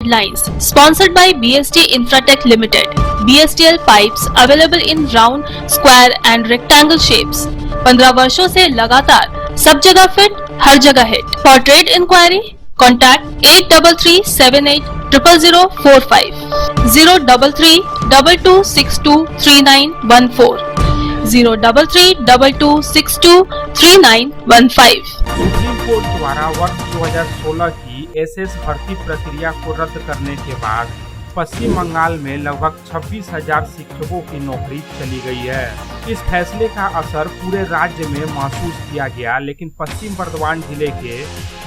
headlines. Sponsored by BST Infratech Limited. BSTL pipes available in round, square and rectangle shapes. 15 वर्षों से लगातार सब जगह फिट, हर जगह hit. For trade inquiry, contact 8338000045, 03322623914, 03322623915. Supreme court द्वारा वर्ष 2016 की एसएस भर्ती प्रक्रिया को रद्द करने के बाद पश्चिम बंगाल में लगभग 26,000 शिक्षकों की नौकरी चली गई है। इस फैसले का असर पूरे राज्य में महसूस किया गया, लेकिन पश्चिम बर्धमान जिले के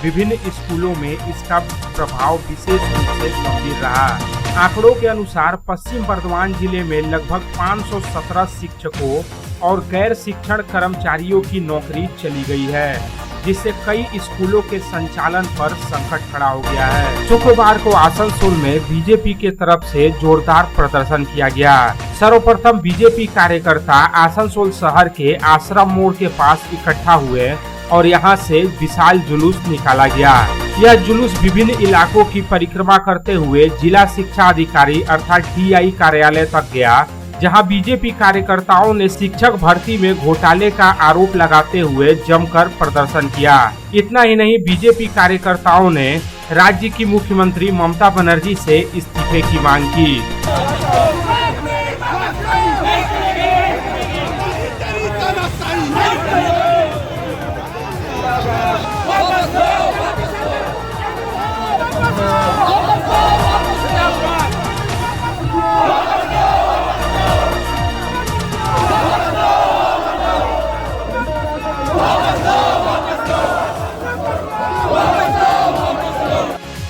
विभिन्न स्कूलों में इसका प्रभाव विशेष रूप से गंभीर रहा। आंकड़ों के अनुसार पश्चिम बर्धमान जिले में लगभग 517 शिक्षकों और गैर शिक्षण कर्मचारियों की नौकरी चली गई है, जिससे कई स्कूलों के संचालन पर संकट खड़ा हो गया है। शुक्रवार को आसनसोल में बीजेपी के तरफ से जोरदार प्रदर्शन किया गया। सर्वप्रथम बीजेपी कार्यकर्ता आसनसोल शहर के आश्रम मोड़ के पास इकट्ठा हुए और यहां से विशाल जुलूस निकाला गया। यह जुलूस विभिन्न इलाकों की परिक्रमा करते हुए जिला शिक्षा अधिकारी अर्थात DI कार्यालय तक गया, जहां बीजेपी कार्यकर्ताओं ने शिक्षक भर्ती में घोटाले का आरोप लगाते हुए जमकर प्रदर्शन किया। इतना ही नहीं, बीजेपी कार्यकर्ताओं ने राज्य की मुख्यमंत्री ममता बनर्जी से इस्तीफे की मांग की।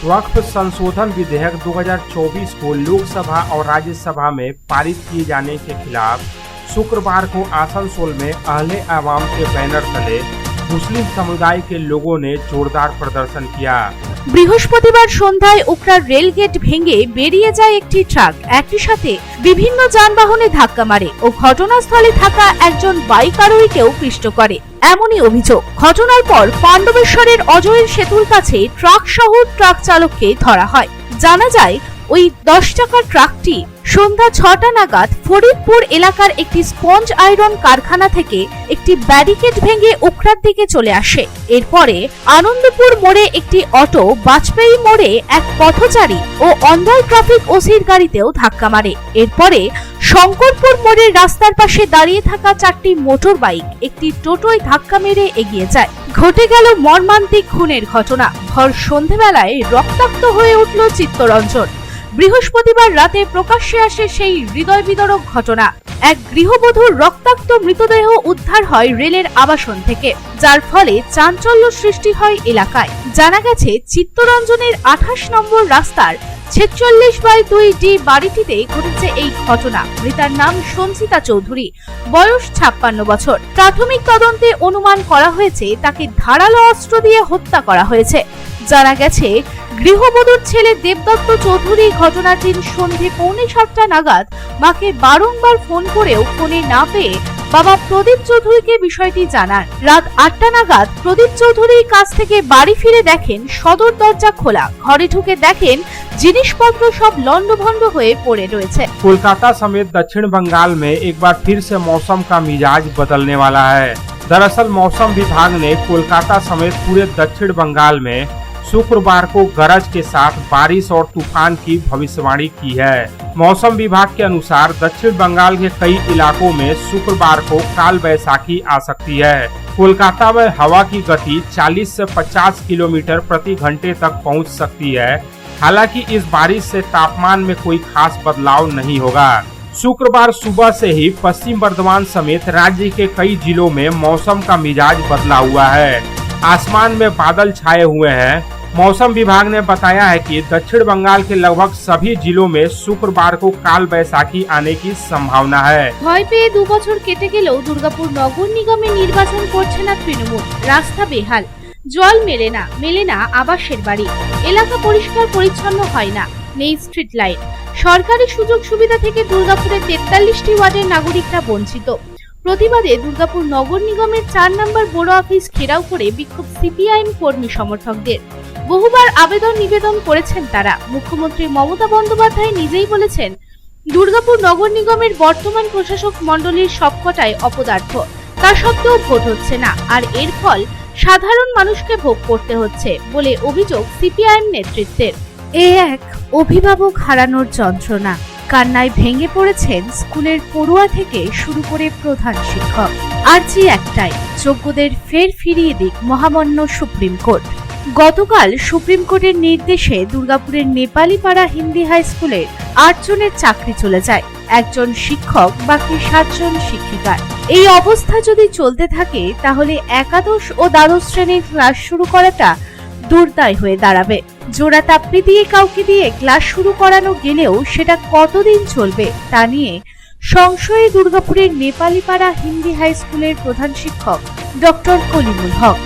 वक्फ संशोधन विधेयक 2024 को लोकसभा और राज्यसभा में पारित किए जाने के खिलाफ शुक्रवार को आसनसोल में अहले आवाम के बैनर तले मुस्लिम समुदाय के लोगों ने जोरदार प्रदर्शन किया। বৃহস্পতিবার সন্ধ্যায় ওকরার রেলগেট ভেঙে বেরিয়ে যায় একটি ট্রাক, একই সাথে বিভিন্ন যানবাহনে ধাক্কা মারে ও ঘটনাস্থলে থাকা একজন বাইক আরোহীকেও পিষ্ট করে, এমনই অভিযোগ। ঘটনার পর পাণ্ডবেশ্বরের অজয়ের সেতুর কাছে ট্রাক সহ ট্রাক চালককে ধরা হয়। জানা যায় ওই 10 টাকার ট্রাকটি সন্ধ্যা 6টা নাগাদ ফরিদপুর এলাকার একটি স্পঞ্জ আয়রন কারখানা থেকে একটি ব্যারিকেড ভেঙে ওকরার দিকে চলে আসে। এরপরে আনন্দপুর মোড়ে একটি অটো, বাজপেয়ী মোড়ে এক পথচারী ও অন্ধল ট্রাফিক ওসির গাড়িতেও ধাক্কা মারে। এরপরে শঙ্করপুর মোড়ের রাস্তার পাশে দাঁড়িয়ে থাকা 4টি মোটর বাইক একটি টোটোয় ধাক্কা মেরে এগিয়ে যায়। ঘটে গেল মর্মান্তিক খুনের ঘটনা। ভর সন্ধ্যাবেলায় রক্তাক্ত হয়ে উঠল চিত্তরঞ্জন। বৃহস্পতিবার রাতে প্রকাশ্যে আসে সেই হৃদয় বিদারক ঘটনা। এক গৃহবধূর রক্তাক্ত মৃতদেহ উদ্ধার হয় রেলের আবাসন থেকে, যার ফলে চাঞ্চল্য সৃষ্টি হয় এলাকায়। জানা গেছে চিত্তরঞ্জনের 28 নম্বর রাস্তার 46/2D বাড়িটিতে ঘটেছে এই ঘটনা। মৃতার নাম সঞ্চিতা চৌধুরী, বয়স 56 বছর। প্রাথমিক তদন্তে অনুমান করা হয়েছে তাকে ধারালো অস্ত্র দিয়ে হত্যা করা হয়েছে। জানা গেছে গৃহবধূর ছেলে দেবদত্ত চৌধুরী ঘটনার দিন সন্ধে 6:45 নাগাদ মাকে বারংবার ফোন করেও ফোনে না পেয়ে বাবা প্রদীপ চৌধুরীকে বিষয়টি জানান। রাত 8টা নাগাদ প্রদীপ চৌধুরীর কাছ থেকে বাড়ি ফিরে দেখেন সদর দরজা খোলা। ঘরে ঢুকে দেখেন जिनिसपत्र सब लंडभंड हुए पड़े रहे। कोलकाता समेत दक्षिण बंगाल में एक बार फिर से मौसम का मिजाज बदलने वाला है। दरअसल मौसम विभाग ने कोलकाता समेत पूरे दक्षिण बंगाल में शुक्रवार को गरज के साथ बारिश और तूफान की भविष्यवाणी की है। मौसम विभाग के अनुसार दक्षिण बंगाल के कई इलाकों में शुक्रवार को काल बैसाखी आ सकती है। कोलकाता में हवा की गति 40 से 50 किलोमीटर प्रति घंटे तक पहुंच सकती है। हालांकि इस बारिश से तापमान में कोई खास बदलाव नहीं होगा। शुक्रवार सुबह से ही पश्चिम बर्धमान समेत राज्य के कई जिलों में मौसम का मिजाज बदला हुआ है। आसमान में बादल छाए हुए हैं। मौसम विभाग ने बताया है कि दक्षिण बंगाल के लगभग सभी जिलों में शुक्रवार को काल बैसाखी आने की संभावना है। ভয় পেয়ে 2 বছর কেটে গেলেও দুর্গাপুর নগর নিগমে নির্বাচন করছে না তৃণমূল। রাস্তা বেহাল, জল মেলে না আবাসের বাড়ি, এলাকা পরিষ্কার পরিচ্ছন্ন হয় না, নেই স্ট্রিট লাইট। সরকারি সুযোগ সুবিধা থেকে দুর্গাপুরের 43টি ওয়ার্ডের নাগরিকরা বঞ্চিত। প্রতিবাদে দুর্গাপুর নগর নিগমের 4 নম্বর বড় অফিস ঘেরাও করে বিক্ষোভ সিপিআইএম কর্মী সমর্থকদের। বহুবার আবেদন নিবেদন করেছেন তারা। মুখ্যমন্ত্রী মমতা বন্দ্যোপাধ্যায় নিজেই বলেছেন, দুর্গাপুর নগর নিগমের বর্তমান প্রশাসক মণ্ডলীর সবকটাই অপদার্থ, তা সত্ত্বেও ভোট হচ্ছে না, আর এর ফল সাধারণ মানুষকে ভোগ করতে হচ্ছে বলে অভিযোগ সিপিআইএম নেতৃত্বের। এ এক অভিভাবক হারানোর যন্ত্রণা। কান্নায় ভেঙে পড়েছেন স্কুলের পড়ুয়া থেকে শুরু করে প্রধান শিক্ষক। আর্জি একটাই, যোগ্যদের ফের ফিরিয়ে দিক মহামান্য সুপ্রিম কোর্ট। গতকাল সুপ্রিম কোর্টের নির্দেশে দুর্গাপুরের নেপালিপাড়া হিন্দি হাই স্কুলের 8 জনের চাকরি চলে যায়। একজন শিক্ষক, বাকি 7 জন শিক্ষিকার। এই অবস্থা যদি চলতে থাকে তাহলে একাদশ ও দ্বাদশ শ্রেণীর ক্লাস শুরু করাটা দুর্দায় হয়ে দাঁড়াবে। জোড়া তাপ্পি দিয়ে কাউকে দিয়ে ক্লাস শুরু করানো গেলেও সেটা কতদিন চলবে তা নিয়ে সংশয়ে দুর্গাপুরের নেপালিপাড়া হিন্দি হাই স্কুলের প্রধান শিক্ষক ডক্টর কলিমুল হক।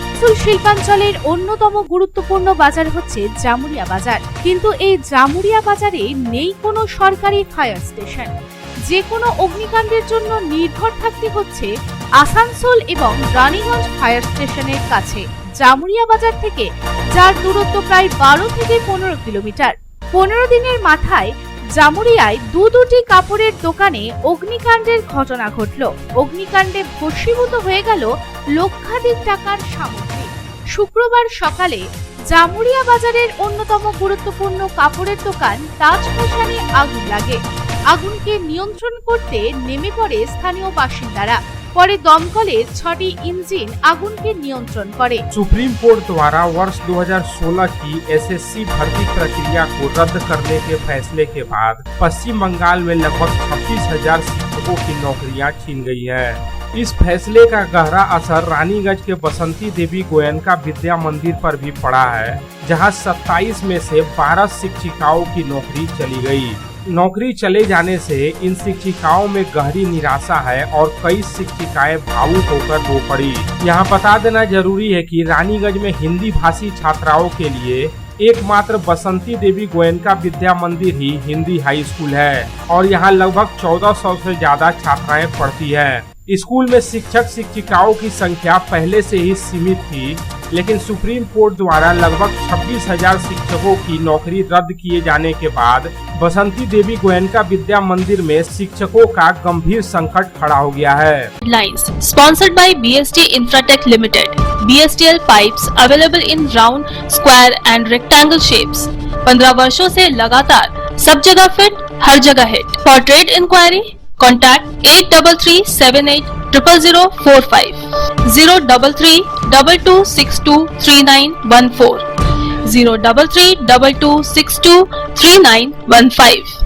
শিল্পাঞ্চলের অন্যতম গুরুত্বপূর্ণ বাজার হচ্ছে জামুরিয়া বাজার, কিন্তু এই জামুরিয়া বাজারে নেই কোনো সরকারি ফায়ার স্টেশন। যে কোনো অগ্নিকাণ্ডের জন্য নির্ভর থাকতে হচ্ছে আসানসোল এবং রানীগঞ্জ ফায়ার স্টেশনের কাছে। জামুরিয়া বাজার থেকে যার দূরত্ব প্রায় 12 থেকে 15 কিলোমিটার। 15 দিনের মাথায় জামুরিয়ায় দুটি কাপড়ের দোকানে অগ্নিকাণ্ডের ঘটনা ঘটল। অগ্নিকাণ্ডে ভস্মীভূত হয়ে গেল লক্ষাধিক টাকার সামগ্রী। শুক্রবার সকালে জামুরিয়া বাজারের অন্যতম গুরুত্বপূর্ণ কাপড়ের দোকান তাজ ফ্যাশনে আগুন লাগে। আগুনকে নিয়ন্ত্রণ করতে নেমে পড়ে স্থানীয় বাসিন্দারা। পরে দমকলের 6টি इंजन आगुन के नियंत्रण करे। सुप्रीम कोर्ट द्वारा वर्ष 2016 की एसएससी भर्ती प्रक्रिया को रद्द करने के फैसले के बाद पश्चिम बंगाल में लगभग 26,000 शिक्षकों की नौकरियां छीन गई है। इस फैसले का गहरा असर रानीगंज के बसंती देवी गोयनका विद्या मंदिर पर भी पड़ा है, जहां 27 में से 12 शिक्षिकाओं की नौकरी चली गई। नौकरी चले जाने से इन शिक्षिकाओं में गहरी निराशा है और कई शिक्षिकाएं भावुक होकर रो पड़ी। यहाँ बता देना जरूरी है कि रानीगंज में हिंदी भाषी छात्राओं के लिए एकमात्र बसंती देवी गोयनका विद्या मंदिर ही हिंदी हाई स्कूल है और यहाँ लगभग 1400 से ज्यादा छात्राएं पढ़ती हैं। स्कूल में शिक्षक शिक्षिकाओं की संख्या पहले से ही सीमित थी, लेकिन सुप्रीम कोर्ट द्वारा लगभग 26,000 शिक्षकों की नौकरी रद्द किए जाने के बाद बसंती देवी गोयनका विद्या मंदिर में शिक्षकों का गंभीर संकट खड़ा हो गया है। Headlines sponsored by BST Infratech Limited. BSTL pipes available in round, square and rectangle shapes. 15 वर्षों से लगातार सब जगह फिट, हर जगह hit. For trade inquiry, contact 8337800045, 03322623914, 03322623915.